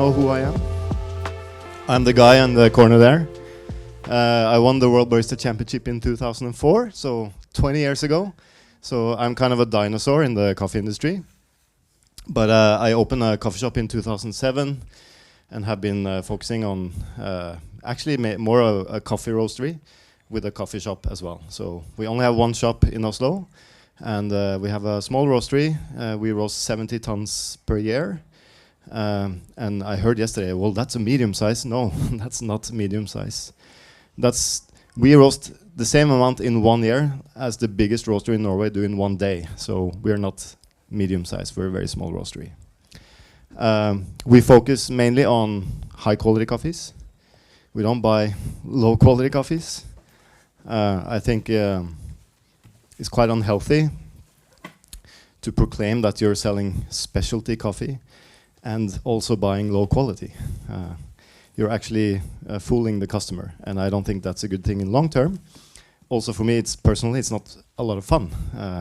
know who I am? I'm the guy in the corner there. I won the World Barista Championship in 2004, so 20 years ago. So I'm kind of a dinosaur in the coffee industry. But I opened a coffee shop in 2007 and have been focusing on actually more a coffee roastery with a coffee shop as well. So we only have one shop in Oslo, and we have a small roastery. We roast 70 tons per year. And I heard yesterday, well, that's a medium size. No, that's not medium size. We roast the same amount in 1 year as the biggest roastery in Norway do in 1 day. So we're not medium size, we're a very small roastery. We focus mainly on high quality coffees. We don't buy low quality coffees. I think it's quite unhealthy to proclaim that you're selling specialty coffee and also buying low quality. You're actually fooling the customer, and I don't think that's a good thing in long term. Also for me, personally, it's not a lot of fun.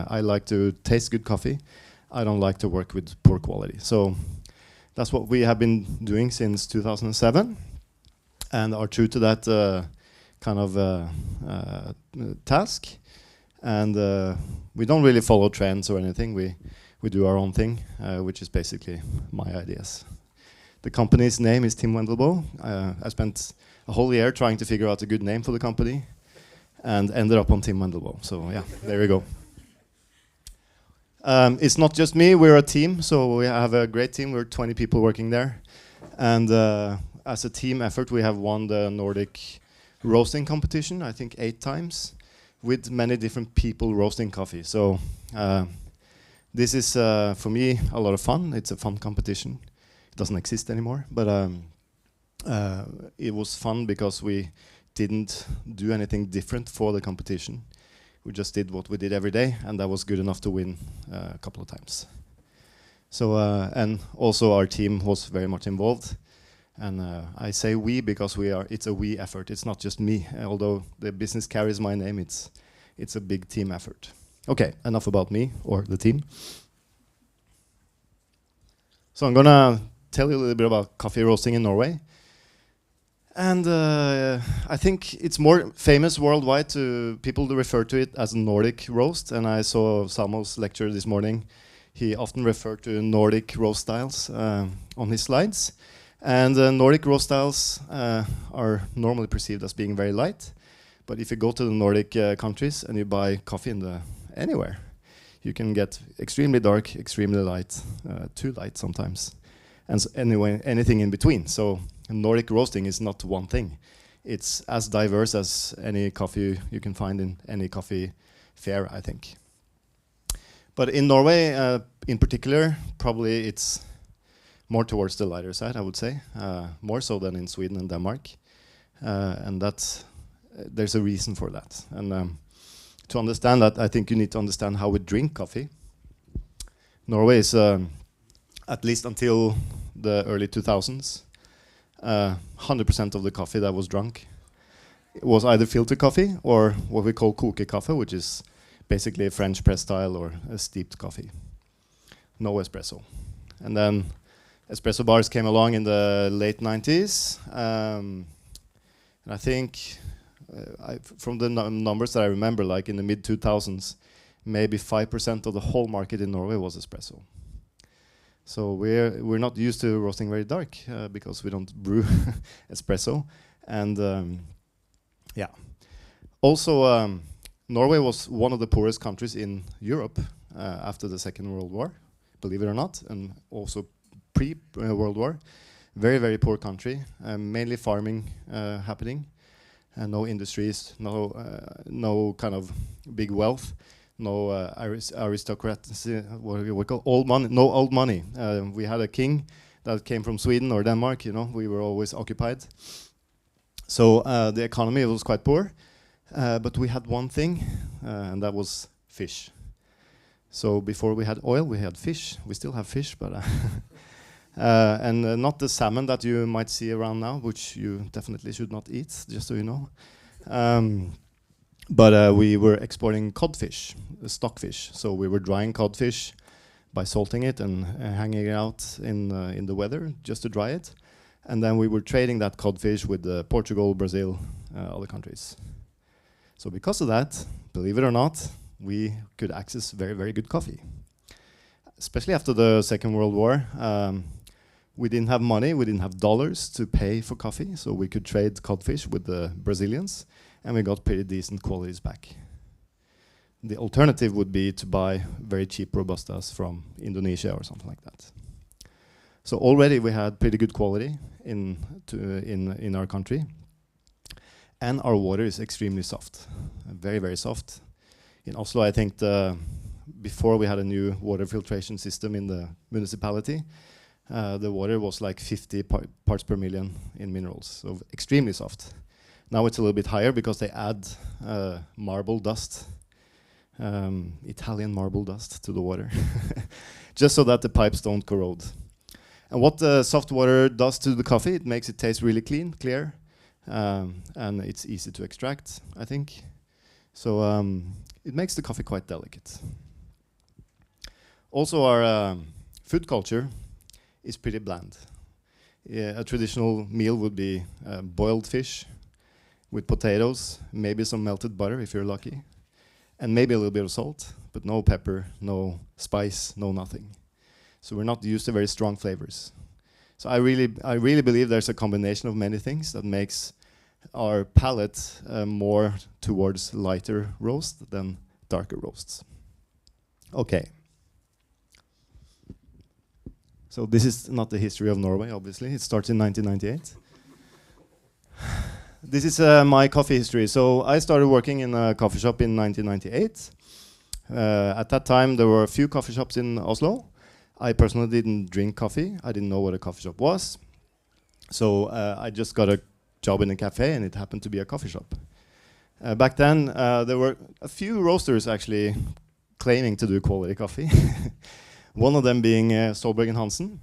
I like to taste good coffee. I don't like to work with poor quality. So that's what we have been doing since 2007, and are true to that kind of task. And we don't really follow trends or anything. We do our own thing, which is basically my ideas. The company's name is Team Wendelboe. I spent a whole year trying to figure out a good name for the company and ended up on Team Wendelboe. So yeah, there we go. It's not just me, we're a team. So we have a great team. We're 20 people working there. And as a team effort, we have won the Nordic roasting competition, I think 8 times, with many different people roasting coffee. So this is, for me, a lot of fun. It's a fun competition. It doesn't exist anymore, but it was fun because we didn't do anything different for the competition. We just did what we did every day, and that was good enough to win a couple of times. So, and also our team was very much involved. And I say we because it's a we effort. It's not just me, although the business carries my name, it's a big team effort. Okay, enough about me or the team. So I'm gonna tell you a little bit about coffee roasting in Norway. And I think it's more famous worldwide to people to refer to it as Nordic roast. And I saw Samuel's lecture this morning. He often referred to Nordic roast styles on his slides. And Nordic roast styles are normally perceived as being very light. But if you go to the Nordic countries and you buy coffee anywhere, you can get extremely dark, extremely light, too light sometimes. And so anyway, anything in between. So Nordic roasting is not one thing. It's as diverse as any coffee you can find in any coffee fair, I think. But in Norway, in particular, probably it's more towards the lighter side, I would say, more so than in Sweden and Denmark. And there's a reason for that. And to understand that, I think you need to understand how we drink coffee. Norway is, at least until the early 2000s, 100% of the coffee that was drunk was either filter coffee or what we call kokekaffe, which is basically a French press style or a steeped coffee. No espresso. And then espresso bars came along in the late 90s. And I think from the numbers that I remember, like in the mid 2000s, maybe 5% of the whole market in Norway was espresso. So we're not used to roasting very dark because we don't brew espresso. And yeah. Also, Norway was one of the poorest countries in Europe after the Second World War, believe it or not, and also pre-World War. Very, very poor country, mainly farming happening. No industries, no kind of big wealth, no aristocracy, what we call old money, no old money. We had a king that came from Sweden or Denmark, we were always occupied. So the economy was quite poor, but we had one thing, and that was fish. So before we had oil, we had fish. We still have fish, but and not the salmon that you might see around now, which you definitely should not eat, just so you know. But we were exporting codfish, stockfish. So we were drying codfish by salting it and hanging it out in the weather just to dry it. And then we were trading that codfish with Portugal, Brazil, other countries. So because of that, believe it or not, we could access very, very good coffee. Especially after the Second World War, we didn't have money, we didn't have dollars to pay for coffee, so we could trade codfish with the Brazilians, and we got pretty decent qualities back. The alternative would be to buy very cheap Robustas from Indonesia or something like that. So already we had pretty good quality in our country, and our water is extremely soft, very, very soft. In Oslo, I think before we had a new water filtration system in the municipality, the water was like 50 parts per million in minerals, so extremely soft. Now it's a little bit higher because they add marble dust, Italian marble dust to the water, just so that the pipes don't corrode. And what the soft water does to the coffee, it makes it taste really clean, clear, and it's easy to extract, I think. So it makes the coffee quite delicate. Also, our food culture is pretty bland. Yeah, a traditional meal would be boiled fish with potatoes, maybe some melted butter if you're lucky, and maybe a little bit of salt, but no pepper, no spice, no nothing. So we're not used to very strong flavors. So I really believe there's a combination of many things that makes our palate more towards lighter roast than darker roasts. Okay. So this is not the history of Norway, obviously. It starts in 1998. This is my coffee history. So I started working in a coffee shop in 1998. At that time, there were a few coffee shops in Oslo. I personally didn't drink coffee. I didn't know what a coffee shop was. So I just got a job in a cafe, and it happened to be a coffee shop. Back then, there were a few roasters actually claiming to do quality coffee. One of them being Solberg & Hansen,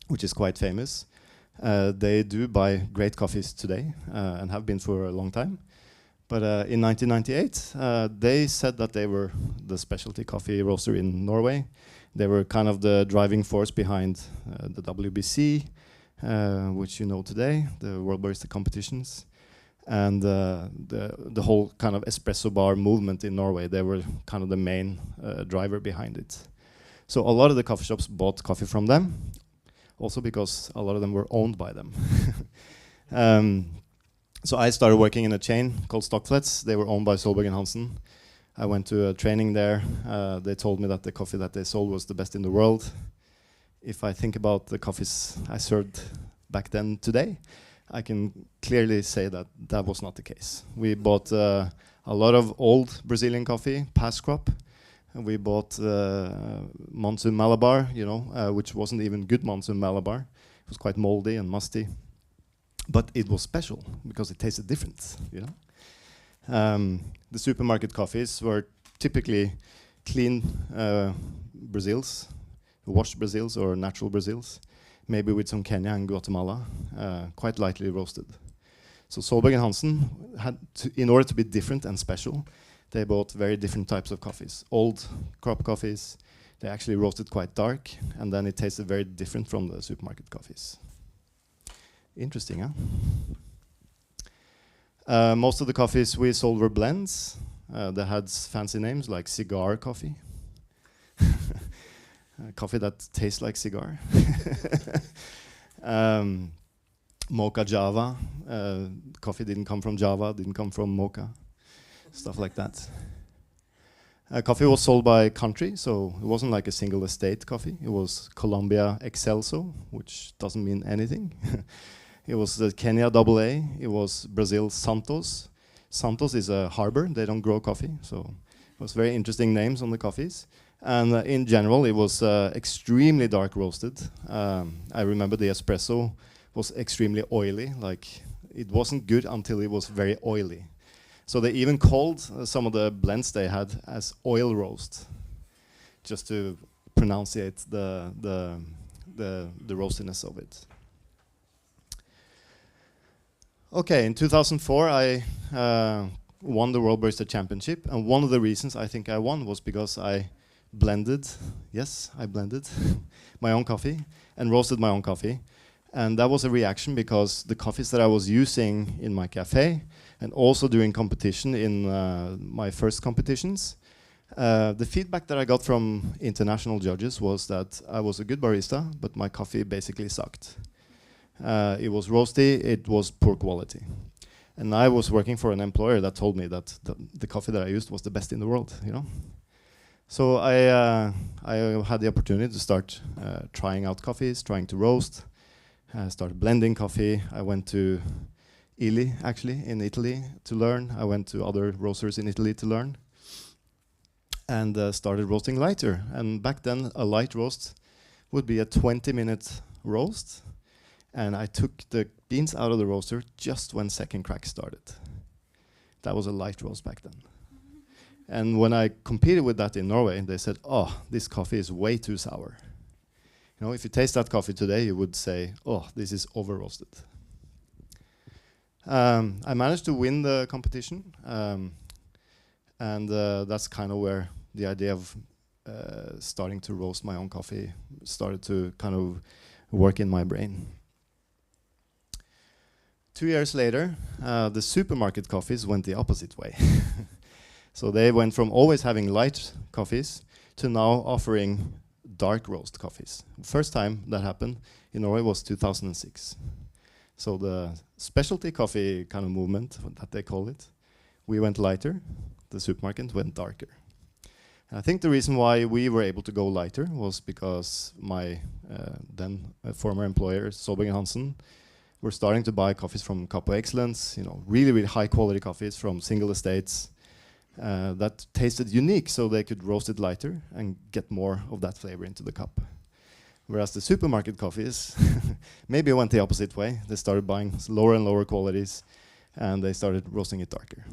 which is quite famous. They do buy great coffees today and have been for a long time. But in 1998, they said that they were the specialty coffee roaster in Norway. They were kind of the driving force behind the WBC, which you know today, the World Barista competitions, and the whole kind of espresso bar movement in Norway. They were kind of the main driver behind it. So a lot of the coffee shops bought coffee from them, also because a lot of them were owned by them. So I started working in a chain called Stockflets. They were owned by Solberg & Hansen. I went to a training there. They told me that the coffee that they sold was the best in the world. If I think about the coffees I served back then today, I can clearly say that that was not the case. We bought a lot of old Brazilian coffee, past crop. We bought Monsoon Malabar, you know, which wasn't even good Monsoon Malabar. It was quite moldy and musty. But it was special because it tasted different, you know. The supermarket coffees were typically clean Brazils, washed Brazils or natural Brazils, maybe with some Kenya and Guatemala, quite lightly roasted. So Solberg & Hansen had to, in order to be different and special, they bought very different types of coffees. Old crop coffees, they actually roasted quite dark, and then it tasted very different from the supermarket coffees. Interesting, huh? Most of the coffees we sold were blends. They had fancy names like cigar coffee. Coffee that tastes like cigar. Mocha Java. Coffee didn't come from Java, didn't come from Mocha. Stuff like that. Coffee was sold by country, so it wasn't like a single estate coffee. It was Colombia Excelso, which doesn't mean anything. It was Kenya AA. It was Brazil Santos. Santos is a harbor. They don't grow coffee, so it was very interesting names on the coffees. And in general, it was extremely dark roasted. I remember the espresso was extremely oily. Like it wasn't good until it was very oily. So they even called some of the blends they had as oil roast, just to pronunciate the roastiness of it. Okay, in 2004 I won the World Barista Championship, and one of the reasons I think I won was because I blended, yes, I blended my own coffee and roasted my own coffee And that was a reaction because the coffees that I was using in my cafe and also during competition in my first competitions, the feedback that I got from international judges was that I was a good barista, but my coffee basically sucked. It was roasty, it was poor quality. And I was working for an employer that told me that the coffee that I used was the best in the world, you know? So I had the opportunity to start trying out coffees, trying to roast. I started blending coffee. I went to Ili, actually, in Italy to learn. I went to other roasters in Italy to learn. And started roasting lighter. And back then, a light roast would be a 20-minute roast. And I took the beans out of the roaster just when second crack started. That was a light roast back then. And when I competed with that in Norway, they said, oh, this coffee is way too sour. You know, if you taste that coffee today, you would say, oh, this is over-roasted. I managed to win the competition. And that's kind of where the idea of starting to roast my own coffee started to kind of work in my brain. 2 years later, the supermarket coffees went the opposite way. So they went from always having light coffees to now offering dark roast coffees. First time that happened in Norway was 2006. So the specialty coffee kind of movement, that they call it, we went lighter, the supermarket went darker. And I think the reason why we were able to go lighter was because my then former employer, Solberg & Hansen, were starting to buy coffees from Capo Excellence, you know, really, really high quality coffees from single estates that tasted unique, so they could roast it lighter and get more of that flavor into the cup. Whereas the supermarket coffees maybe went the opposite way. They started buying lower and lower qualities, and they started roasting it darker.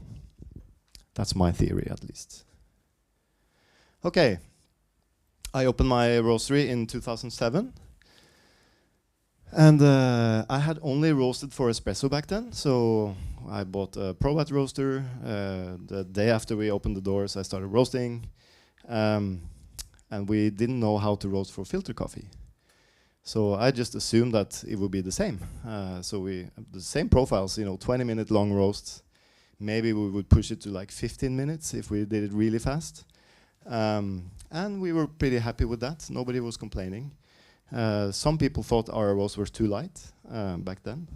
That's my theory, at least. Okay, I opened my roastery in 2007. And I had only roasted for espresso back then, so I bought a Probat roaster. The day after we opened the doors, I started roasting. And we didn't know how to roast for filter coffee. So I just assumed that it would be the same. So the same profiles, you know, 20-minute long roasts. Maybe we would push it to like 15 minutes if we did it really fast. And we were pretty happy with that. Nobody was complaining. Some people thought our roast was too light back then.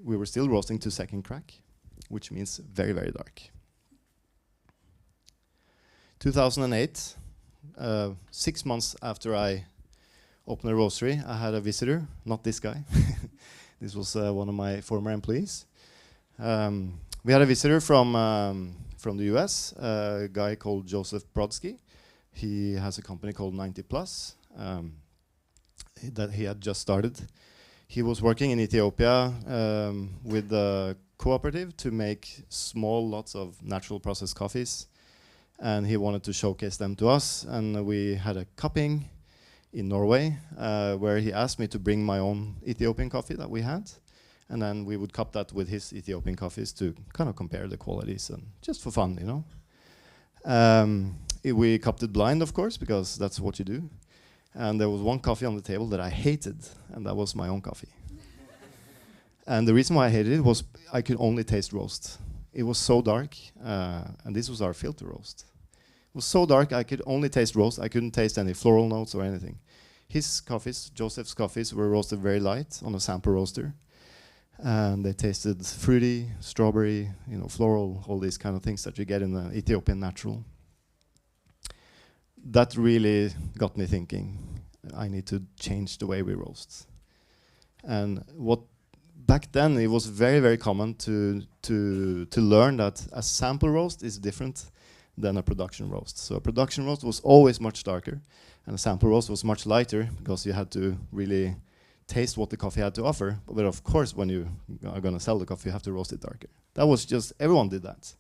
We were still roasting to second crack, which means very, very dark. 2008, 6 months after I opened a roastery, I had a visitor, not this guy. This was one of my former employees. We had a visitor from the US, a guy called Joseph Brodsky. He has a company called 90 Plus. That he had just started. He was working in Ethiopia with a cooperative to make small lots of natural processed coffees, and he wanted to showcase them to us. And we had a cupping in Norway where he asked me to bring my own Ethiopian coffee that we had, and then we would cup that with his Ethiopian coffees to kind of compare the qualities and just for fun, you know. We cupped it blind, of course, because that's what you do. And there was one coffee on the table that I hated, and that was my own coffee. And the reason why I hated it was I could only taste roast. It was so dark, and this was our filter roast. It was so dark I could only taste roast. I couldn't taste any floral notes or anything. His coffees, Joseph's coffees, were roasted very light on a sample roaster. And they tasted fruity, strawberry, you know, floral, all these kind of things that you get in the Ethiopian natural. That really got me thinking, I need to change the way we roast. And back then it was very, very common to learn that a sample roast is different than a production roast. So a production roast was always much darker, and a sample roast was much lighter because you had to really taste what the coffee had to offer. But of course, when you are going to sell the coffee, you have to roast it darker. That was just, everyone did that.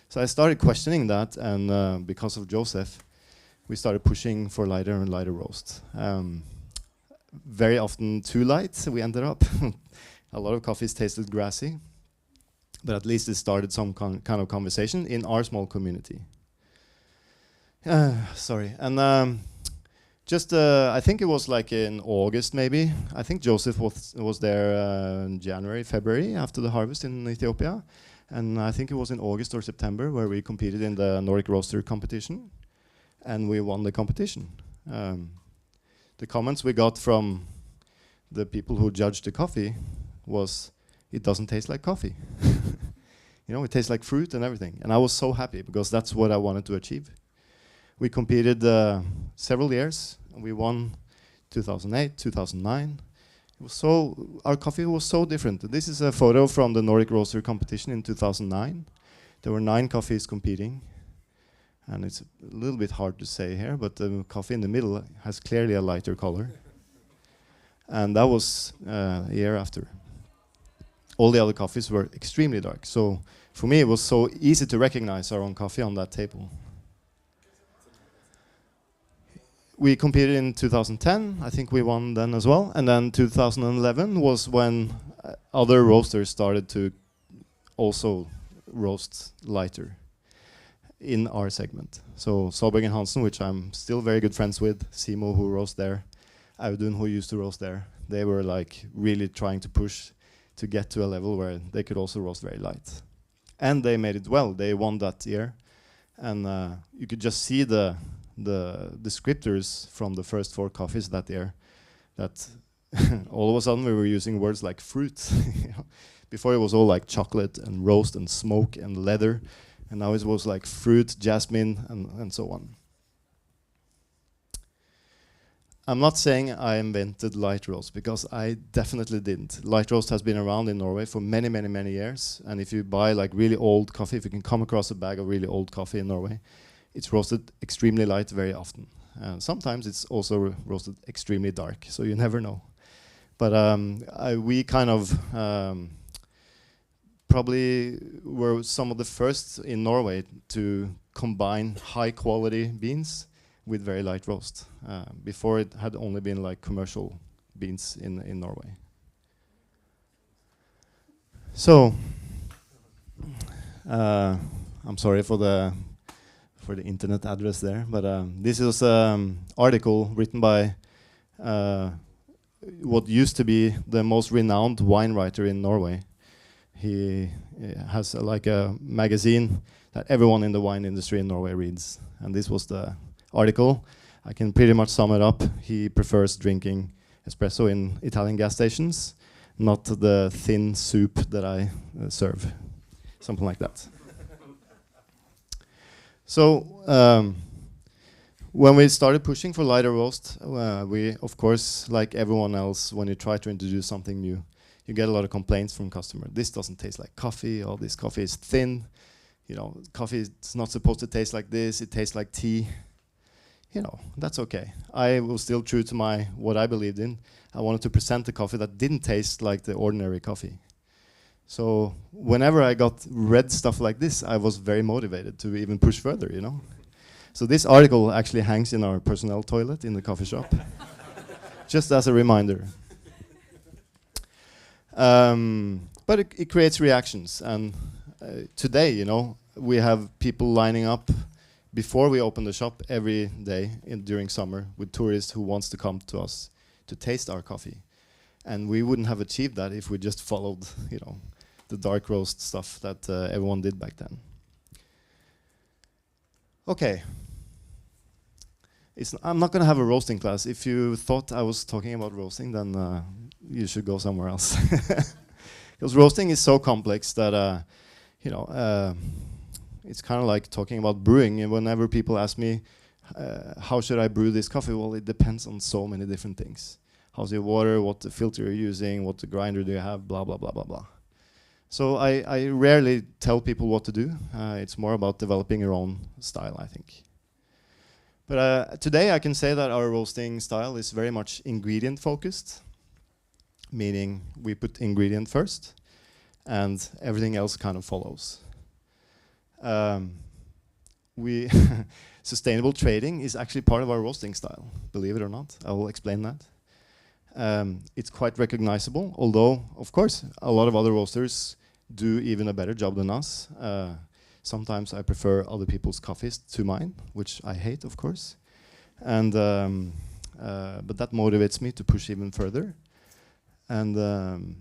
So I started questioning that, and because of Joseph, we started pushing for lighter and lighter roast. Very often too light, we ended up. A lot of coffees tasted grassy, but at least it started some kind of conversation in our small community. Sorry, and Just, I think it was like in August maybe. I think Joseph was there in January, February after the harvest in Ethiopia. And I think it was in August or September where we competed in the Nordic Roaster competition. And we won the competition. The comments we got from the people who judged the coffee was, it doesn't taste like coffee. You know, it tastes like fruit and everything. And I was so happy because that's what I wanted to achieve. We competed several years. And we won 2008, 2009. It was our coffee was so different. This is a photo from the Nordic Roaster competition in 2009. There were 9 coffees competing. And it's a little bit hard to say here, but the coffee in the middle has clearly a lighter color. And that was a year after. All the other coffees were extremely dark. So for me, it was so easy to recognize our own coffee on that table. We competed in 2010. I think we won then as well. And then 2011 was when other roasters started to also roast lighter in our segment. So Solberg and Hansen, which I'm still very good friends with, Simo who roasts there, Audun who used to roast there, they were like really trying to push to get to a level where they could also roast very light. And they made it well. They won that year. And you could just see the descriptors from the first 4 coffees that year, that all of a sudden we were using words like fruit. You know? Before it was all like chocolate and roast and smoke and leather, and now it was like fruit, jasmine, and so on. I'm not saying I invented light roast, because I definitely didn't. Light roast has been around in Norway for many, many, many years, and if you buy like really old coffee, if you can come across a bag of really old coffee in Norway, it's roasted extremely light very often. Sometimes it's also roasted extremely dark, so you never know. But we kind of probably were some of the first in Norway to combine high quality beans with very light roast. Before it had only been like commercial beans in Norway. So, I'm sorry for the internet address there, but this is an article written by what used to be the most renowned wine writer in Norway. He has like a magazine that everyone in the wine industry in Norway reads, and this was the article. I can pretty much sum it up. He prefers drinking espresso in Italian gas stations, not the thin soup that I serve, something like that. So when we started pushing for lighter roast, we, of course, like everyone else, when you try to introduce something new, you get a lot of complaints from customers. This doesn't taste like coffee, or this coffee is thin. You know, coffee is not supposed to taste like this, it tastes like tea. You know, that's okay. I was still true to what I believed in. I wanted to present a coffee that didn't taste like the ordinary coffee. So whenever I got read stuff like this, I was very motivated to even push further, you know. So this article actually hangs in our personnel toilet in the coffee shop, just as a reminder. But it creates reactions, and today, you know, we have people lining up before we open the shop every day during summer with tourists who wants to come to us to taste our coffee. And we wouldn't have achieved that if we just followed, you know, the dark roast stuff that everyone did back then. Okay. I'm not going to have a roasting class. If you thought I was talking about roasting, then you should go somewhere else. Because roasting is so complex that, you know, it's kind of like talking about brewing. And whenever people ask me, how should I brew this coffee? Well, it depends on so many different things. How's your water, what the filter you're using, what the grinder do you have, blah, blah, blah, blah, blah. So I rarely tell people what to do. It's more about developing your own style, I think. But today I can say that our roasting style is very much ingredient focused, meaning we put ingredient first and everything else kind of follows. Sustainable trading is actually part of our roasting style, believe it or not. I will explain that. It's quite recognizable, although, of course, a lot of other roasters do even a better job than us. Sometimes I prefer other people's coffees to mine, which I hate, of course. And but that motivates me to push even further. And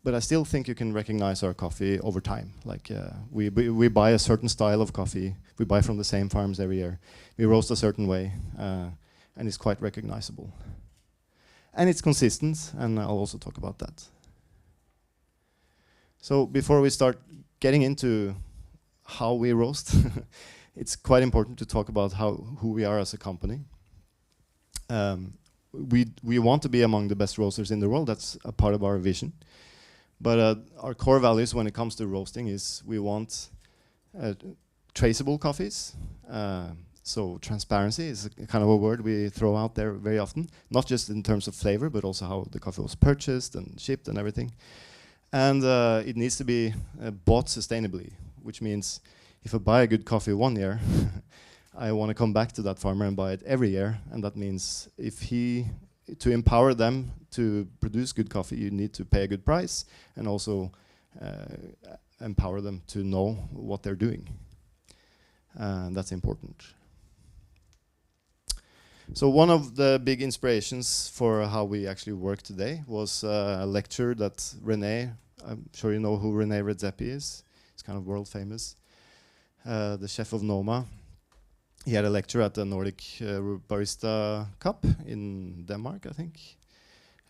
but I still think you can recognize our coffee over time. Like we buy a certain style of coffee. We buy from the same farms every year. We roast a certain way, and it's quite recognizable. And it's consistent, and I'll also talk about that. So before we start getting into how we roast, it's quite important to talk about who we are as a company. We want to be among the best roasters in the world. That's a part of our vision. But our core values when it comes to roasting is we want traceable coffees. So transparency is a kind of a word we throw out there very often, not just in terms of flavor, but also how the coffee was purchased and shipped and everything. And it needs to be bought sustainably, which means if I buy a good coffee one year, I want to come back to that farmer and buy it every year. And that means to empower them to produce good coffee, you need to pay a good price and also empower them to know what they're doing. And that's important. So one of the big inspirations for how we actually work today was a lecture that René, I'm sure you know who René Redzepi is. He's kind of world famous. The chef of Noma. He had a lecture at the Nordic Barista Cup in Denmark, I think.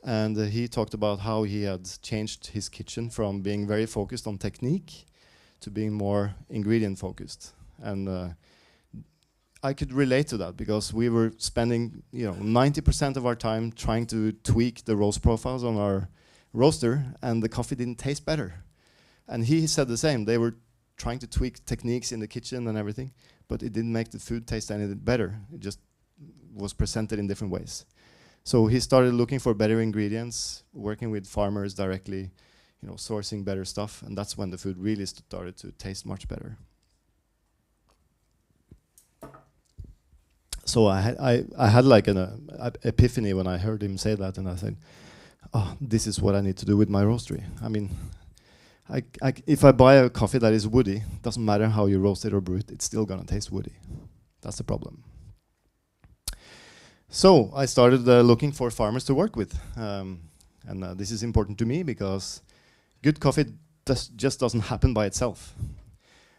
And he talked about how he had changed his kitchen from being very focused on technique to being more ingredient focused. And I could relate to that because we were spending 90% of our time trying to tweak the roast profiles on our roaster, and the coffee didn't taste better. And he said the same. They were trying to tweak techniques in the kitchen and everything, but it didn't make the food taste any better. It just was presented in different ways. So he started looking for better ingredients, working with farmers directly, sourcing better stuff, and that's when the food really started to taste much better. So I had like an epiphany when I heard him say that, and I said, "Oh, this is what I need to do with my roastery." I mean, if I buy a coffee that is woody, doesn't matter how you roast it or brew it, it's still gonna taste woody. That's the problem. So I started looking for farmers to work with, and this is important to me because good coffee just doesn't happen by itself.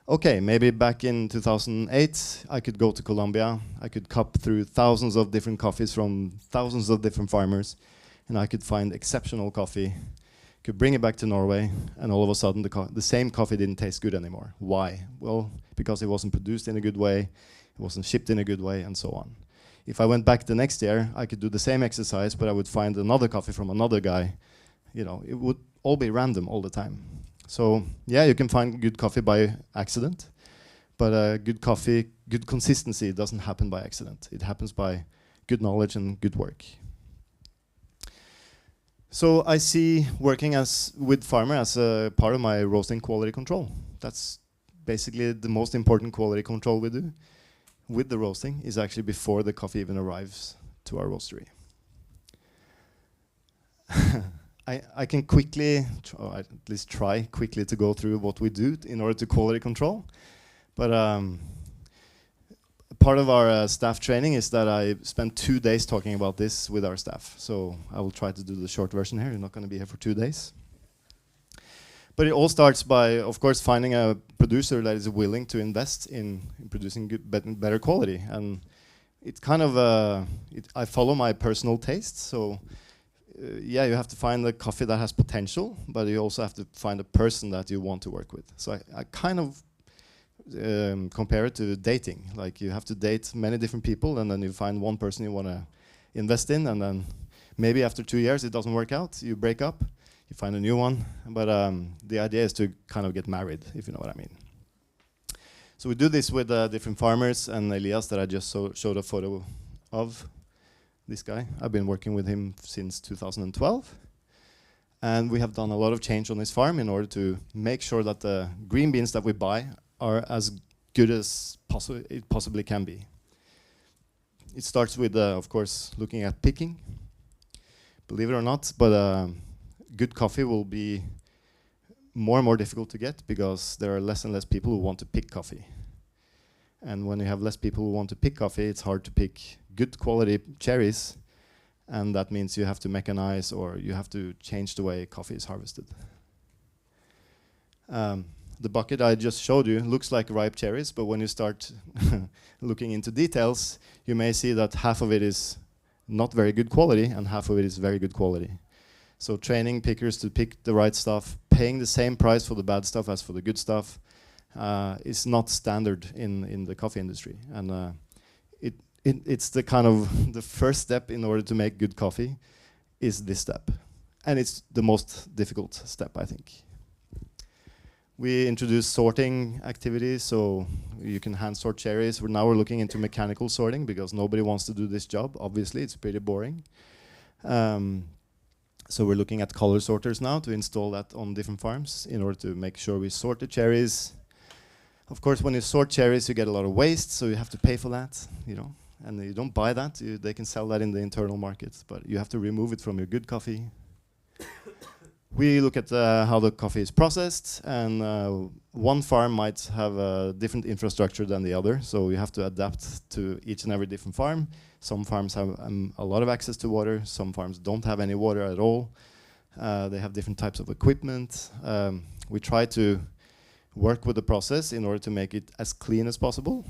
Okay, maybe back in 2008, I could go to Colombia, I could cup through thousands of different coffees from thousands of different farmers, and I could find exceptional coffee, could bring it back to Norway, and all of a sudden the same coffee didn't taste good anymore. Why? Well, because it wasn't produced in a good way, it wasn't shipped in a good way, and so on. If I went back the next year, I could do the same exercise, but I would find another coffee from another guy. It would all be random all the time. So yeah, you can find good coffee by accident, but good coffee, good consistency doesn't happen by accident. It happens by good knowledge and good work. So I see working with farmer as a part of my roasting quality control. That's basically the most important quality control we do with the roasting is actually before the coffee even arrives to our roastery. I can quickly, or at least try quickly to go through what we do in order to quality control. But part of our staff training is that I spent 2 days talking about this with our staff. So I will try to do the short version here. You're not going to be here for 2 days. But it all starts by, of course, finding a producer that is willing to invest in producing better quality. And it's kind of, I follow my personal taste. So yeah, you have to find the coffee that has potential, but you also have to find a person that you want to work with. So I kind of compare it to dating. Like you have to date many different people, and then you find one person you want to invest in, and then maybe after 2 years it doesn't work out, you break up, you find a new one. But the idea is to kind of get married, if you know what I mean. So we do this with different farmers, and Elias that I just showed a photo of. This guy, I've been working with him since 2012, and we have done a lot of change on his farm in order to make sure that the green beans that we buy are as good as it possibly can be. It starts with, of course, looking at picking. Believe it or not, but good coffee will be more and more difficult to get because there are less and less people who want to pick coffee. And when you have less people who want to pick coffee, it's hard to pick good quality cherries. And that means you have to mechanize or you have to change the way coffee is harvested. The bucket I just showed you looks like ripe cherries, but when you start looking into details, you may see that half of it is not very good quality and half of it is very good quality. So training pickers to pick the right stuff, paying the same price for the bad stuff as for the good stuff, is not standard in the coffee industry. And it's the kind of the first step in order to make good coffee is this step. And it's the most difficult step, I think. We introduced sorting activities, so you can hand sort cherries. We're looking into mechanical sorting because nobody wants to do this job. Obviously, it's pretty boring. So we're looking at color sorters now to install that on different farms in order to make sure we sort the cherries. Of course, when you sort cherries, you get a lot of waste, so you have to pay for that, you know. And you don't buy that. They can sell that in the internal market, but you have to remove it from your good coffee. We look at how the coffee is processed, and one farm might have a different infrastructure than the other, so you have to adapt to each and every different farm. Some farms have a lot of access to water, some farms don't have any water at all. They have different types of equipment. We try to work with the process in order to make it as clean as possible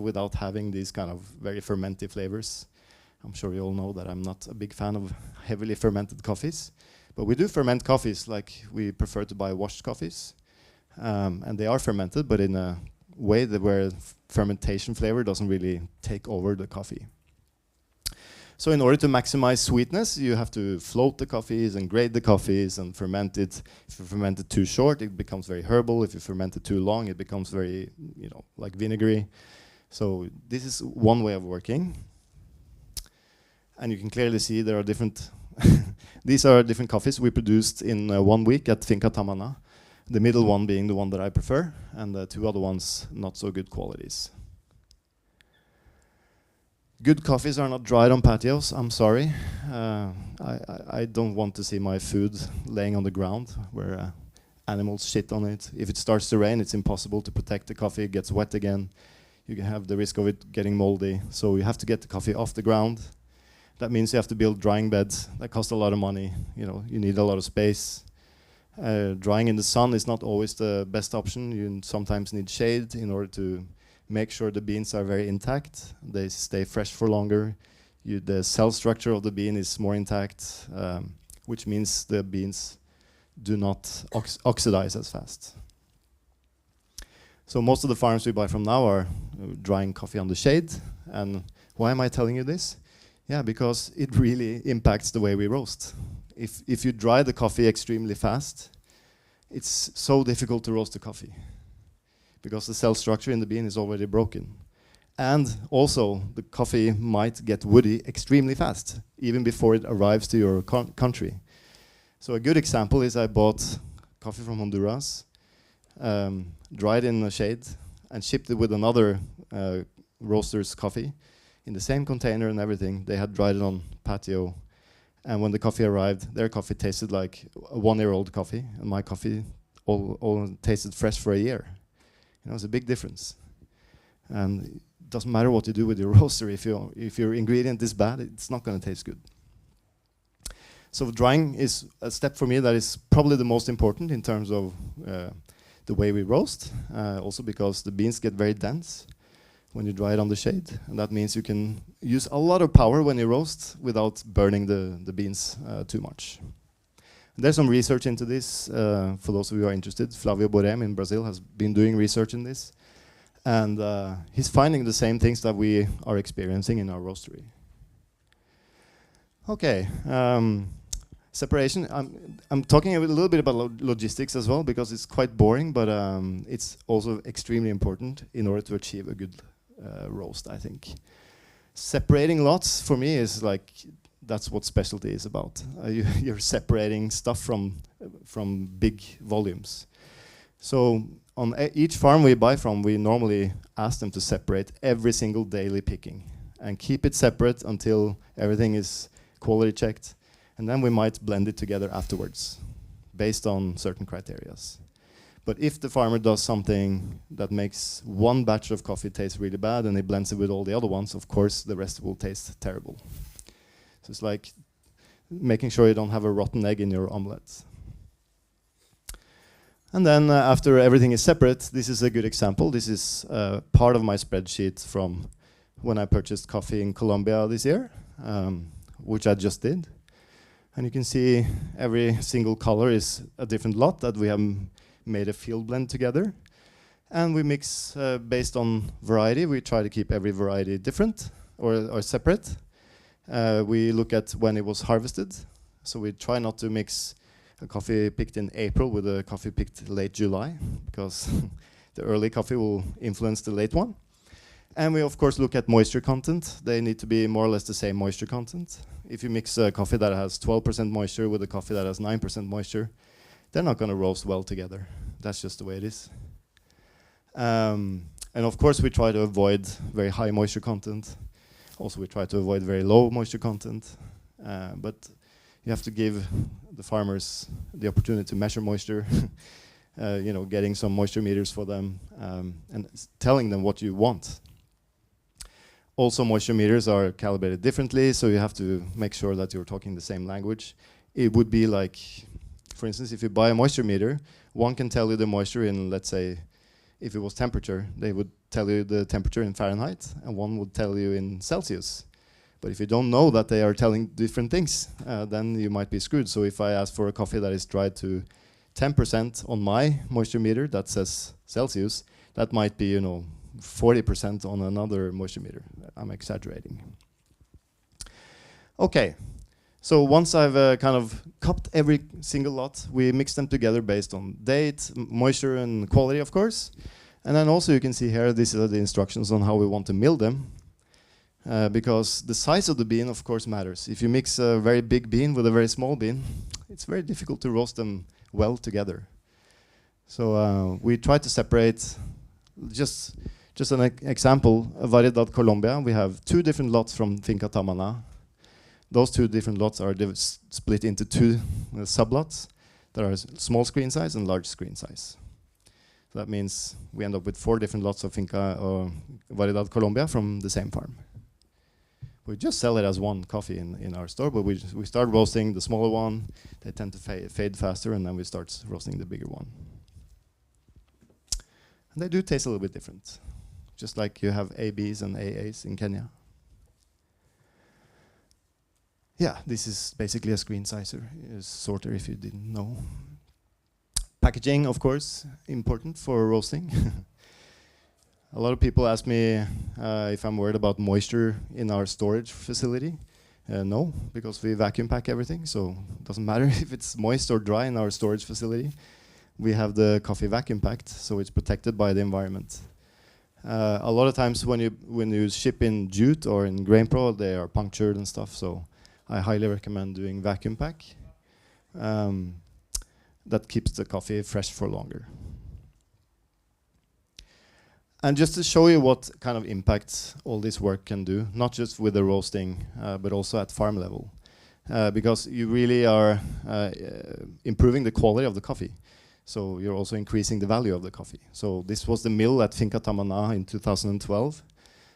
without having these kind of very fermented flavors. I'm sure you all know that I'm not a big fan of heavily fermented coffees. But we do ferment coffees, like we prefer to buy washed coffees. And they are fermented, but in a way that where fermentation flavor doesn't really take over the coffee. So in order to maximize sweetness, you have to float the coffees and grade the coffees and ferment it. If you ferment it too short, it becomes very herbal. If you ferment it too long, it becomes very, you know, like vinegary. So this is one way of working. And you can clearly see there are different these are different coffees we produced in 1 week at Finca Tamana. The middle one being the one that I prefer, and the two other ones not so good qualities. Good coffees are not dried on patios, I'm sorry. I don't want to see my food laying on the ground where animals shit on it. If it starts to rain, it's impossible to protect the coffee, it gets wet again. You can have the risk of it getting moldy, so you have to get the coffee off the ground. That means you have to build drying beds. That costs a lot of money. You know, you need a lot of space. Drying in the sun is not always the best option. You sometimes need shade in order to make sure the beans are very intact. They stay fresh for longer. The cell structure of the bean is more intact, which means the beans do not oxidize as fast. So most of the farms we buy from now are drying coffee on the shade. And why am I telling you this? Yeah, because it really impacts the way we roast. If you dry the coffee extremely fast, it's so difficult to roast the coffee because the cell structure in the bean is already broken. And also, the coffee might get woody extremely fast, even before it arrives to your country. So a good example is I bought coffee from Honduras, dried in the shade, and shipped it with another roaster's coffee in the same container and everything. They had dried it on patio, and when the coffee arrived, their coffee tasted like a 1-year-old coffee, and my coffee all tasted fresh for a year. You know, it's a big difference. And it doesn't matter what you do with your roaster, if your ingredient is bad, it's not going to taste good. So drying is a step for me that is probably the most important in terms of the way we roast, also because the beans get very dense when you dry it on the shade, and that means you can use a lot of power when you roast without burning the beans too much. And there's some research into this for those of you who are interested. Flavio Borem in Brazil has been doing research in this, and he's finding the same things that we are experiencing in our roastery. Okay, separation. I'm talking a little bit about logistics as well because it's quite boring, but it's also extremely important in order to achieve a good roast, I think. Separating lots for me is like, that's what specialty is about. You're separating stuff from big volumes. So on each farm we buy from, we normally ask them to separate every single daily picking and keep it separate until everything is quality checked, and then we might blend it together afterwards based on certain criteria. But if the farmer does something that makes one batch of coffee taste really bad and he blends it with all the other ones, of course the rest will taste terrible. So it's like making sure you don't have a rotten egg in your omelette. And then after everything is separate, this is a good example. This is part of my spreadsheet from when I purchased coffee in Colombia this year, which I just did. And you can see every single color is a different lot that we have made a field blend together. And we mix based on variety. We try to keep every variety different or separate. We look at when it was harvested. So we try not to mix a coffee picked in April with a coffee picked late July, because the early coffee will influence the late one. And we of course look at moisture content. They need to be more or less the same moisture content. If you mix a coffee that has 12% moisture with a coffee that has 9% moisture, they're not going to roast well together. That's just the way it is. And of course we try to avoid very high moisture content. Also we try to avoid very low moisture content. But you have to give the farmers the opportunity to measure moisture, you know, getting some moisture meters for them, and telling them what you want. Also, moisture meters are calibrated differently, so you have to make sure that you're talking the same language. It would be like, for instance, if you buy a moisture meter, one can tell you the moisture in, let's say, if it was temperature, they would tell you the temperature in Fahrenheit, and one would tell you in Celsius. But if you don't know that they are telling different things, then you might be screwed. So if I ask for a coffee that is dried to 10% on my moisture meter that says Celsius, that might be, you know, 40% on another moisture meter. I'm exaggerating. Okay, so once I've kind of cupped every single lot, we mix them together based on date, moisture, and quality, of course. And then also you can see here, these are the instructions on how we want to mill them. Because the size of the bean, of course, matters. If you mix a very big bean with a very small bean, it's very difficult to roast them well together. So we try to separate, just an example, Variedad Colombia, we have 2 different lots from Finca Tamana. Those 2 different lots are split into 2 sublots. There are small screen size and large screen size. So that means we end up with 4 different lots of Finca Variedad Colombia from the same farm. We just sell it as one coffee in our store, but we start roasting the smaller one. They tend to fade faster, and then we start roasting the bigger one. And they do taste a little bit different, just like you have ABs and AAs in Kenya. Yeah, this is basically a screen sizer, a sorter if you didn't know. Packaging, of course, important for roasting. A lot of people ask me if I'm worried about moisture in our storage facility. No, because we vacuum pack everything, so it doesn't matter if it's moist or dry in our storage facility. We have the coffee vacuum packed, so it's protected by the environment. A lot of times when you ship in jute or in GrainPro, they are punctured and stuff, so I highly recommend doing vacuum pack. That keeps the coffee fresh for longer. And just to show you what kind of impact all this work can do, not just with the roasting, but also at farm level. Because you really are improving the quality of the coffee. So you're also increasing the value of the coffee. So this was the mill at Finca Tamana in 2012.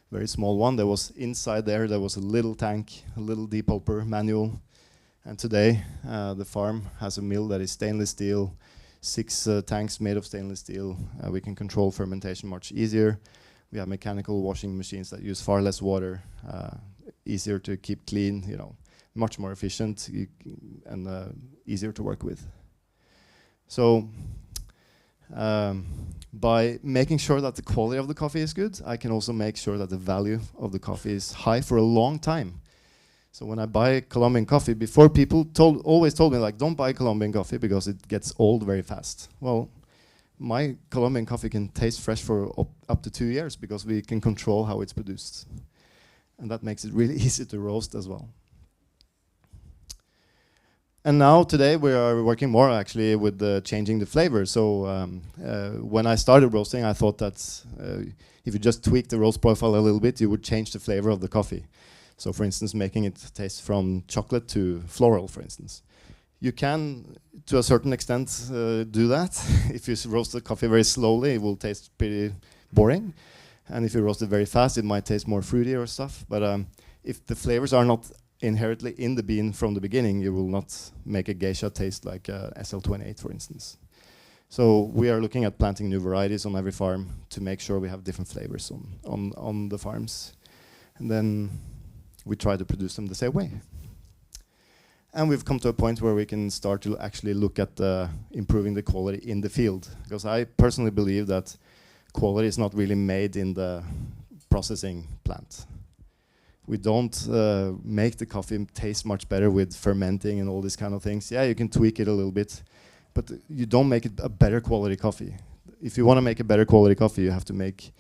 Very small one. There was inside there was a little tank, a little depulper manual. And today the farm has a mill that is stainless steel, 6 tanks made of stainless steel. We can control fermentation much easier. We have mechanical washing machines that use far less water, easier to keep clean, you know, much more efficient and easier to work with. So by making sure that the quality of the coffee is good, I can also make sure that the value of the coffee is high for a long time. So when I buy Colombian coffee, before people always told me, like, don't buy Colombian coffee because it gets old very fast. Well, my Colombian coffee can taste fresh for up to 2 years because we can control how it's produced. And that makes it really easy to roast as well. And now today we are working more actually with changing the flavor. So when I started roasting, I thought that if you just tweak the roast profile a little bit, you would change the flavor of the coffee. So for instance, making it taste from chocolate to floral, for instance. You can, to a certain extent, do that. If you roast the coffee very slowly, it will taste pretty boring. And if you roast it very fast, it might taste more fruity or stuff. But if the flavors are not inherently in the bean from the beginning, you will not make a geisha taste like SL28, for instance. So we are looking at planting new varieties on every farm to make sure we have different flavors on the farms. And then we try to produce them the same way. And we've come to a point where we can start to actually look at improving the quality in the field. Because I personally believe that quality is not really made in the processing plant. We don't make the coffee taste much better with fermenting and all these kind of things. Yeah, you can tweak it a little bit, but you don't make it a better quality coffee. If you want to make a better quality coffee, you have to make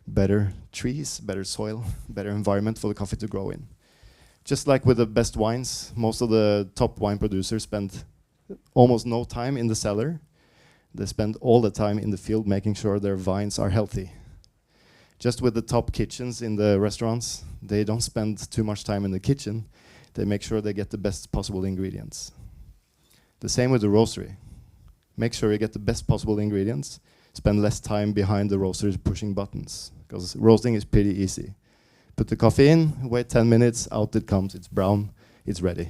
better trees, better soil, better environment for the coffee to grow in. Just like with the best wines, most of the top wine producers spend almost no time in the cellar. They spend all the time in the field making sure their vines are healthy. Just with the top kitchens in the restaurants, they don't spend too much time in the kitchen. They make sure they get the best possible ingredients. The same with the roastery. Make sure you get the best possible ingredients. Spend less time behind the roasters pushing buttons, because roasting is pretty easy. Put the coffee in, wait 10 minutes, out it comes, it's brown, it's ready.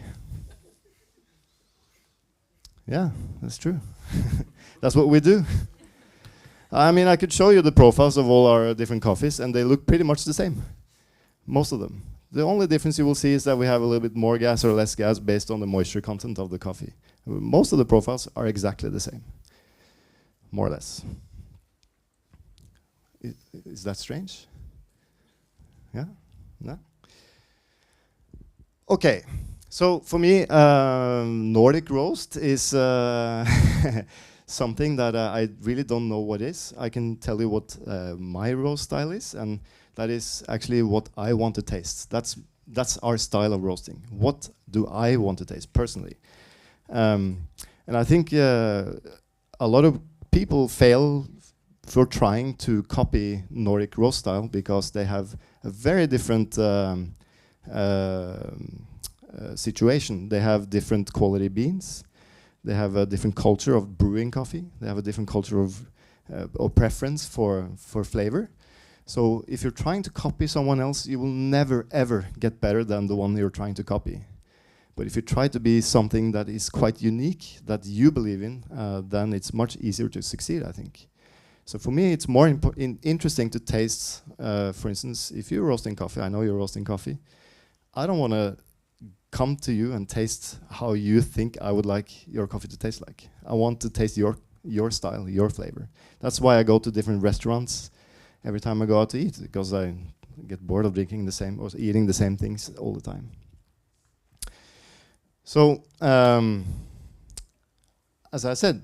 Yeah, that's true. That's what we do. I mean, I could show you the profiles of all our different coffees, and they look pretty much the same. Most of them. The only difference you will see is that we have a little bit more gas or less gas based on the moisture content of the coffee. Most of the profiles are exactly the same, more or less. Is that strange? Yeah? No? Okay. So for me, Nordic roast is something that I really don't know what is. I can tell you what my roast style is, and that is actually what I want to taste. That's our style of roasting. What do I want to taste personally? And I think a lot of people fail for trying to copy Nordic roast style because they have a very different situation. They have different quality beans. They have a different culture of brewing coffee. They have a different culture of or preference for flavor. So if you're trying to copy someone else, you will never ever get better than the one you're trying to copy. But if you try to be something that is quite unique, that you believe in, then it's much easier to succeed, I think. So for me, it's more interesting to taste, for instance, if you're roasting coffee, I know you're roasting coffee, I don't want to come to you and taste how you think I would like your coffee to taste like. I want to taste your style, your flavor. That's why I go to different restaurants every time I go out to eat, because I get bored of drinking the same or eating the same things all the time. So, as I said,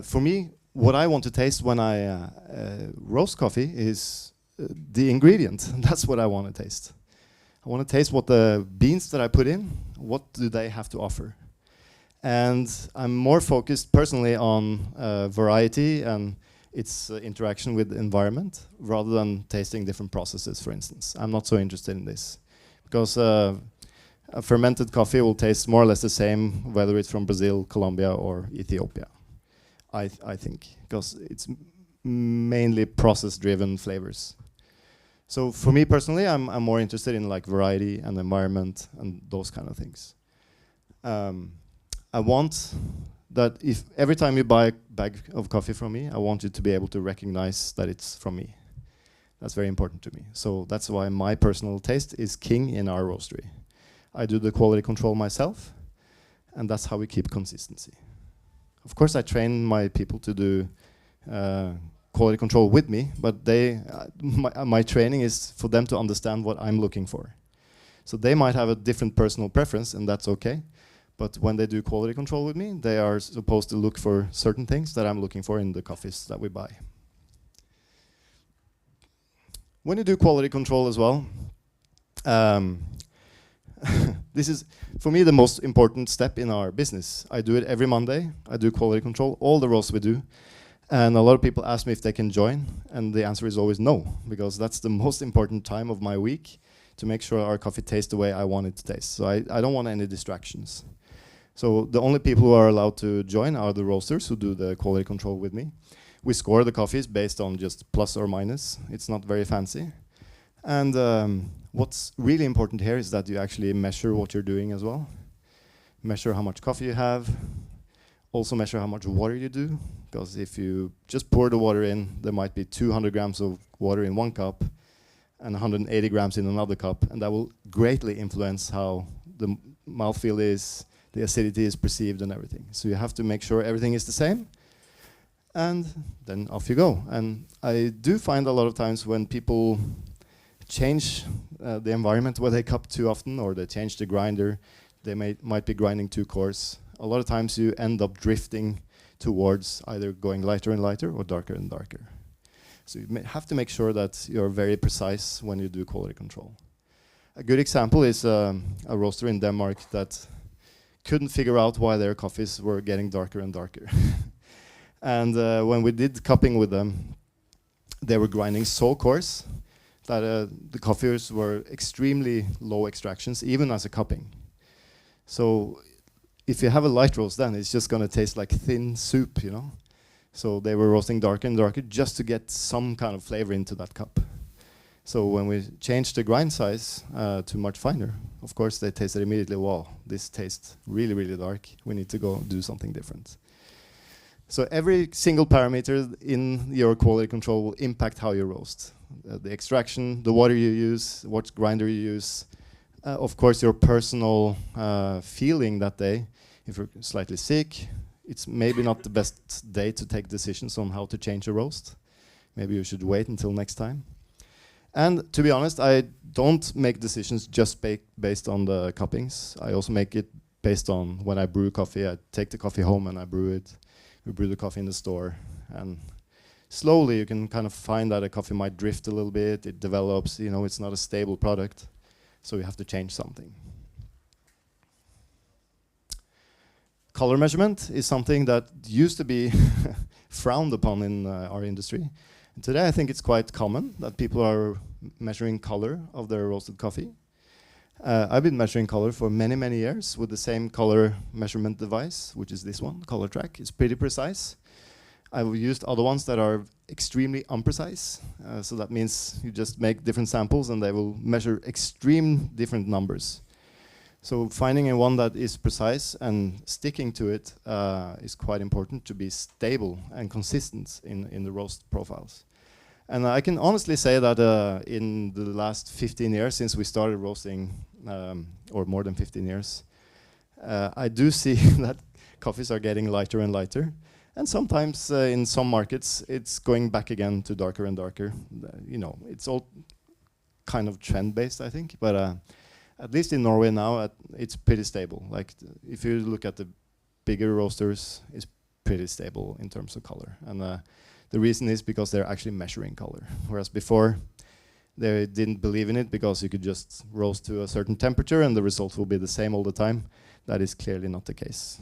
for me, what I want to taste when I roast coffee is the ingredient. That's what I want to taste. I want to taste what the beans that I put in, what do they have to offer. And I'm more focused personally on variety and its interaction with the environment, rather than tasting different processes, for instance. I'm not so interested in this, because a fermented coffee will taste more or less the same, whether it's from Brazil, Colombia, or Ethiopia. I think, because it's mainly process-driven flavors. So for me personally, I'm more interested in like variety and environment and those kind of things. I want that if every time you buy a bag of coffee from me, I want you to be able to recognize that it's from me. That's very important to me. So that's why my personal taste is king in our roastery. I do the quality control myself, and that's how we keep consistency. Of course, I train my people to do quality control with me, but my training is for them to understand what I'm looking for. So they might have a different personal preference, and that's okay. But when they do quality control with me, they are supposed to look for certain things that I'm looking for in the coffees that we buy. When you do quality control as well, this is, for me, the most important step in our business. I do it every Monday. I do quality control, all the roasts we do. And a lot of people ask me if they can join, and the answer is always no, because that's the most important time of my week to make sure our coffee tastes the way I want it to taste. So I don't want any distractions. So the only people who are allowed to join are the roasters who do the quality control with me. We score the coffees based on just plus or minus. It's not very fancy. And what's really important here is that you actually measure what you're doing as well. Measure how much coffee you have. Also measure how much water you do. Because if you just pour the water in, there might be 200 grams of water in one cup and 180 grams in another cup. And that will greatly influence how the mouthfeel is, the acidity is perceived and everything. So you have to make sure everything is the same. And then off you go. And I do find a lot of times when people change the environment where they cup too often, or they change the grinder, they might be grinding too coarse. A lot of times you end up drifting towards either going lighter and lighter or darker and darker. So you have to make sure that you're very precise when you do quality control. A good example is a roaster in Denmark that couldn't figure out why their coffees were getting darker and darker. And when we did cupping with them, they were grinding so coarse that the coffees were extremely low extractions, even as a cupping. So if you have a light roast, then it's just going to taste like thin soup, you know. So they were roasting darker and darker just to get some kind of flavor into that cup. So when we changed the grind size to much finer, of course they tasted immediately, wow, this tastes really, really dark. We need to go do something different. So every single parameter in your quality control will impact how you roast. The extraction, the water you use, what grinder you use, of course your personal feeling that day. If you're slightly sick, it's maybe not the best day to take decisions on how to change a roast. Maybe you should wait until next time. And to be honest, I don't make decisions just based on the cuppings. I also make it based on when I brew coffee. I take the coffee home and I brew it. We brew the coffee in the store, and slowly you can kind of find that a coffee might drift a little bit. It develops, you know, it's not a stable product, so you have to change something. Color measurement is something that used to be frowned upon in our industry. And today I think it's quite common that people are measuring color of their roasted coffee. I've been measuring color for many, many years with the same color measurement device, which is this one, Color Track. It's pretty precise. I've used other ones that are extremely imprecise. So that means you just make different samples and they will measure extreme different numbers. So finding a one that is precise and sticking to it is quite important to be stable and consistent in the roast profiles. And I can honestly say that in the last 15 years, since we started roasting, or more than 15 years, I do see that coffees are getting lighter and lighter. And sometimes in some markets, it's going back again to darker and darker. You know, it's all kind of trend-based, I think. But at least in Norway now, it's pretty stable. Like, if you look at the bigger roasters, it's pretty stable in terms of color. And the reason is because they're actually measuring color. Whereas before, they didn't believe in it because you could just roast to a certain temperature and the result will be the same all the time. That is clearly not the case.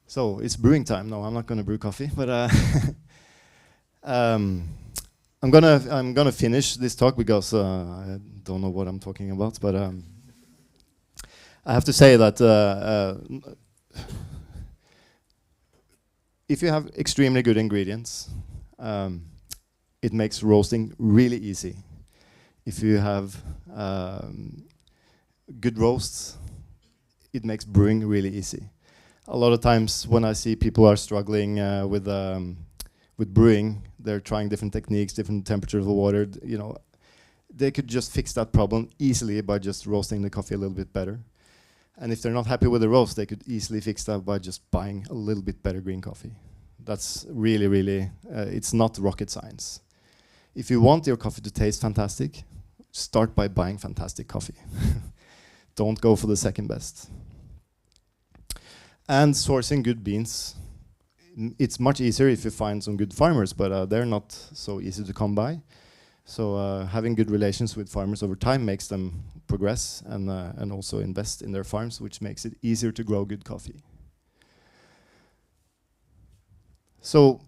So it's brewing time. No, I'm not going to brew coffee, but I'm gonna finish this talk because I don't know what I'm talking about. But I have to say that if you have extremely good ingredients, it makes roasting really easy. If you have good roasts, it makes brewing really easy. A lot of times when I see people are struggling with brewing, they're trying different techniques, different temperatures of water. You know, they could just fix that problem easily by just roasting the coffee a little bit better. And if they're not happy with the roast, they could easily fix that by just buying a little bit better green coffee. That's really, really, it's not rocket science. If you want your coffee to taste fantastic, start by buying fantastic coffee. Don't go for the second best. And sourcing good beans. It's much easier if you find some good farmers, but they're not so easy to come by. So having good relations with farmers over time makes them progress and also invest in their farms, which makes it easier to grow good coffee. So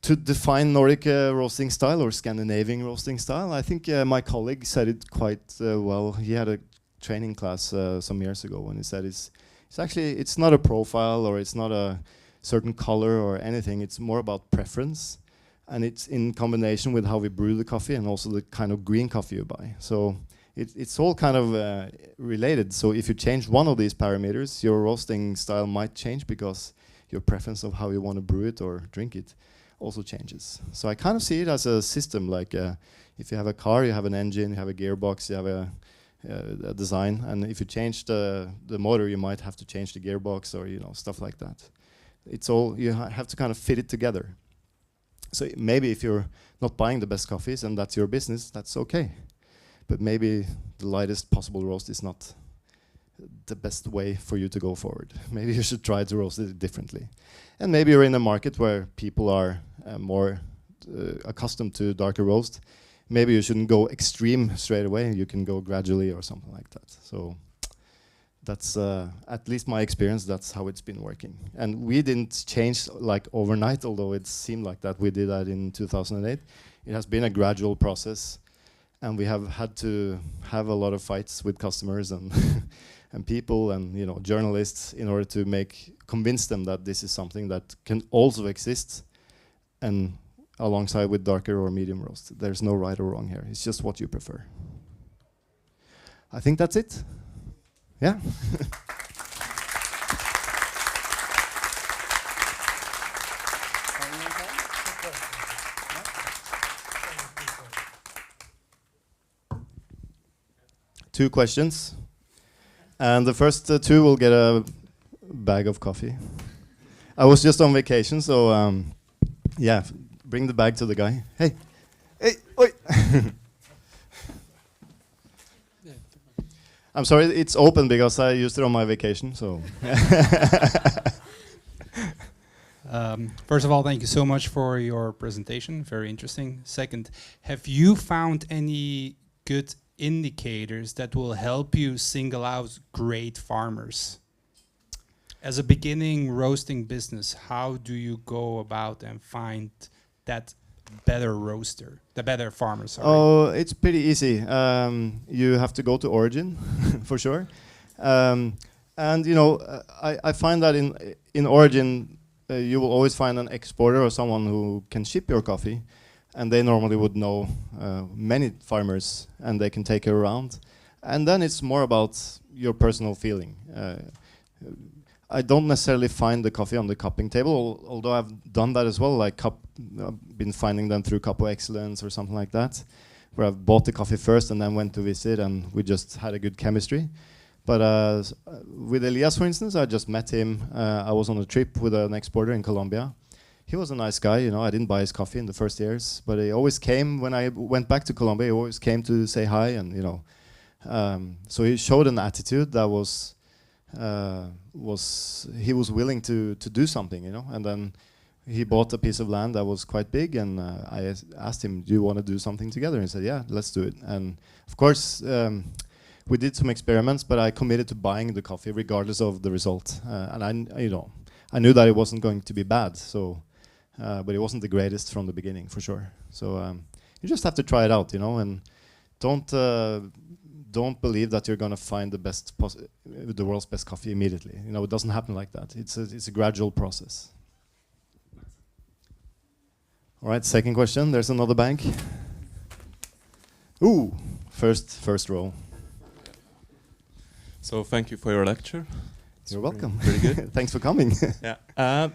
to define Nordic roasting style or Scandinavian roasting style, I think my colleague said it quite well. He had a training class some years ago when he said it's not a profile or it's not a certain color or anything. It's more about preference, and it's in combination with how we brew the coffee and also the kind of green coffee you buy. So it's all kind of related. So if you change one of these parameters, your roasting style might change because your preference of how you want to brew it or drink it also changes. So I kind of see it as a system, like if you have a car, you have an engine, you have a gearbox, you have a design, and if you change the motor, you might have to change the gearbox or stuff like that. It's all, you have to kind of fit it together. So maybe if you're not buying the best coffees and that's your business, that's okay. But maybe the lightest possible roast is not the best way for you to go forward. Maybe you should try to roast it differently. And maybe you're in a market where people are more accustomed to darker roast. Maybe you shouldn't go extreme straight away. You can go gradually or something like that. So that's at least my experience. That's how it's been working. And we didn't change like overnight, although it seemed like that we did that in 2008. It has been a gradual process, and we have had to have a lot of fights with customers and and people and journalists in order to convince them that this is something that can also exist, and alongside with darker or medium roast. There's no right or wrong here. It's just what you prefer. I think that's it. Yeah. Two questions. And the first two will get a bag of coffee. I was just on vacation, so yeah, bring the bag to the guy. Hey, hey, oi. I'm sorry, it's open because I used it on my vacation, so. First of all, thank you so much for your presentation. Very interesting. Second, have you found any good indicators that will help you single out great farmers? As a beginning roasting business, how do you go about and find that better roaster, the better farmer? Sorry. Oh, it's pretty easy. You have to go to origin, for sure. And I find that in origin, you will always find an exporter or someone who can ship your coffee, and they normally would know many farmers, and they can take you around. And then it's more about your personal feeling. I don't necessarily find the coffee on the cupping table, although I've done that as well. Like I've been finding them through Cup of Excellence or something like that, where I've bought the coffee first and then went to visit, and we just had a good chemistry. But with Elias, for instance, I just met him. I was on a trip with an exporter in Colombia. He was a nice guy, I didn't buy his coffee in the first years, but he always came when I went back to Colombia. He always came to say hi, and so he showed an attitude that he was willing to do something, and then he bought a piece of land that was quite big, and I asked him, do you want to do something together? And he said, yeah, let's do it. And of course, we did some experiments, but I committed to buying the coffee regardless of the result. And I knew that it wasn't going to be bad, so but it wasn't the greatest from the beginning, for sure. So you just have to try it out, and don't believe that you're going to find the world's best coffee immediately. It doesn't happen like that. It's a gradual process. All right, second question. There's another bank. Ooh, first row. So thank you for your lecture. You're welcome. Very good. Thanks for coming. Yeah.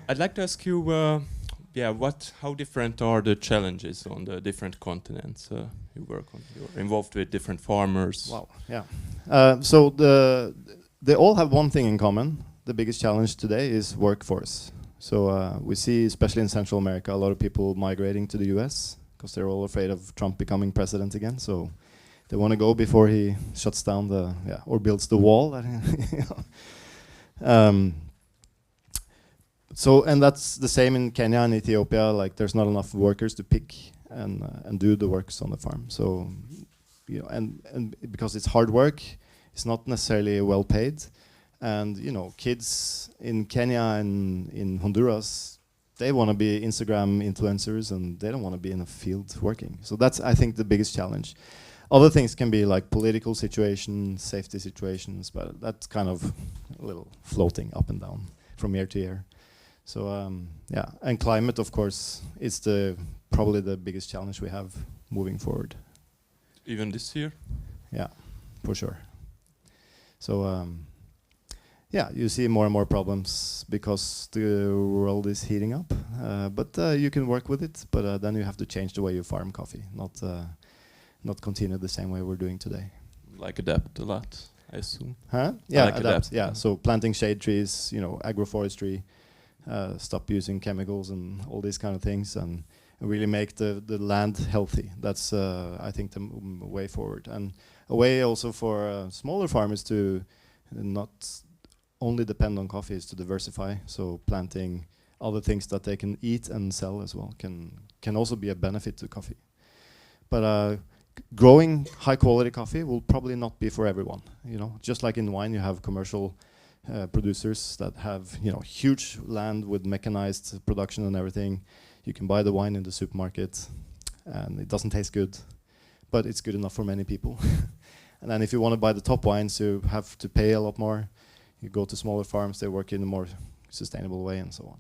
I'd like to ask you, how different are the challenges on the different continents you work on? You're involved with different farmers. Wow. Yeah. So they all have one thing in common. The biggest challenge today is workforce. So we see, especially in Central America, a lot of people migrating to the US because they're all afraid of Trump becoming president again. So they want to go before he shuts down or builds the wall. So, and that's the same in Kenya and Ethiopia. Like, there's not enough workers to pick and do the works on the farm. So, and because it's hard work, it's not necessarily well paid. And kids in Kenya and in Honduras, they want to be Instagram influencers, and they don't want to be in a field working. So that's, I think, the biggest challenge. Other things can be like political situations, safety situations, but that's kind of a little floating up and down from year to year. So yeah, and climate, of course, is probably the biggest challenge we have moving forward. Even this year? Yeah, for sure. So yeah, you see more and more problems because the world is heating up. But you can work with it, but then you have to change the way you farm coffee, not continue the same way we're doing today. Like adapt a lot, I assume. Huh? Yeah, Like adapt. adapt. Yeah, so planting shade trees, agroforestry, stop using chemicals and all these kind of things, and really make the land healthy. That's I think the way forward, and a way also for smaller farmers to not only depend on coffee, is to diversify. So planting other things that they can eat and sell as well can also be a benefit to coffee. But growing high quality coffee will probably not be for everyone. Just like in wine, you have commercial producers that have huge land with mechanized production and everything. You can buy the wine in the supermarket, and it doesn't taste good, but it's good enough for many people. And then if you want to buy the top wines, you have to pay a lot more. You go to smaller farms, they work in a more sustainable way, and so on.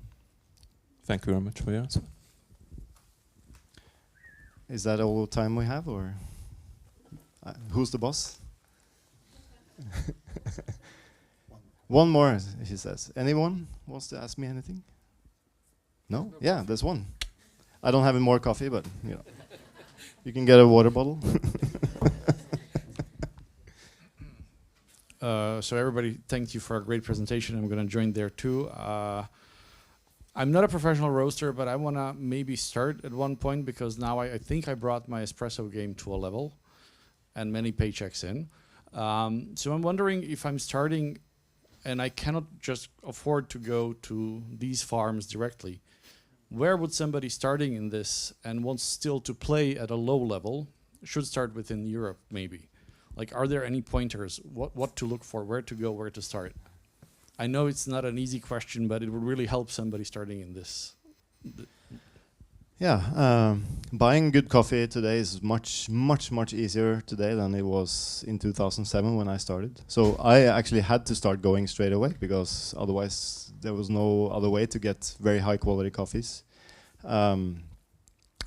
Thank you very much for your answer. Is that all the time we have, or who's the boss? One more, he says. Anyone wants to ask me anything? No? Yeah, there's one. I don't have any more coffee, but you can get a water bottle. So everybody, thank you for a great presentation. I'm going to join there too. I'm not a professional roaster, but I want to maybe start at one point, because now I think I brought my espresso game to a level and many paychecks in. So I'm wondering, if I'm starting and I cannot just afford to go to these farms directly, where would somebody starting in this and wants still to play at a low level should start within Europe maybe? Like, are there any pointers, what to look for, where to go, where to start? I know it's not an easy question, but it would really help somebody starting in this. Yeah, buying good coffee today is much easier today than it was in 2007 when I started. So I actually had to start going straight away, because otherwise there was no other way to get very high quality coffees.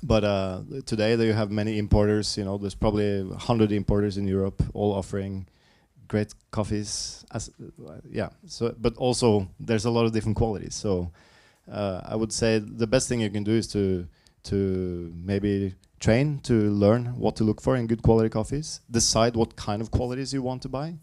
But today you have many importers. There's probably 100 importers in Europe, all offering great coffees. So, but also there's a lot of different qualities. So I would say the best thing you can do is to maybe train to learn what to look for in good quality coffees, decide what kind of qualities you want to buy,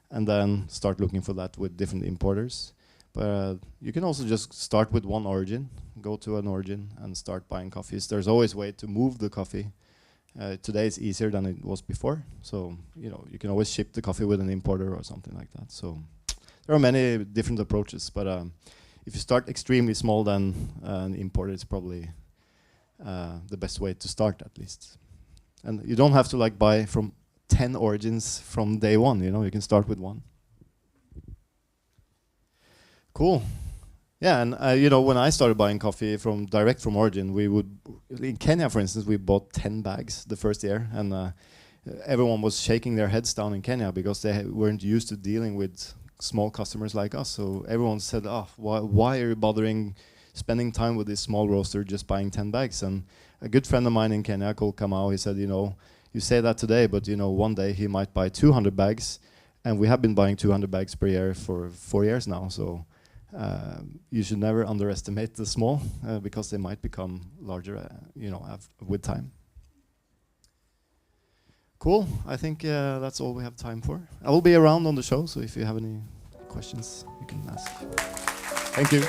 and then start looking for that with different importers. But you can also just start with one origin, go to an origin and start buying coffees. There's always a way to move the coffee. Today it's easier than it was before. So, you can always ship the coffee with an importer or something like that. So there are many different approaches, but if you start extremely small, then an importer is probably the best way to start, at least. And you don't have to buy from 10 origins from day one, you can start with one. Cool. Yeah, and when I started buying coffee direct from origin, in Kenya, for instance, we bought 10 bags the first year, and everyone was shaking their heads down in Kenya because they weren't used to dealing with small customers like us. So everyone said, why are you bothering spending time with this small roaster just buying 10 bags? And a good friend of mine in Kenya called Kamau, he said, you say that today, but one day he might buy 200 bags, and we have been buying 200 bags per year for 4 years now. So you should never underestimate the small, because they might become larger, with time. Cool. I think that's all we have time for. I will be around on the show, so if you have any questions, you can ask. Thank you.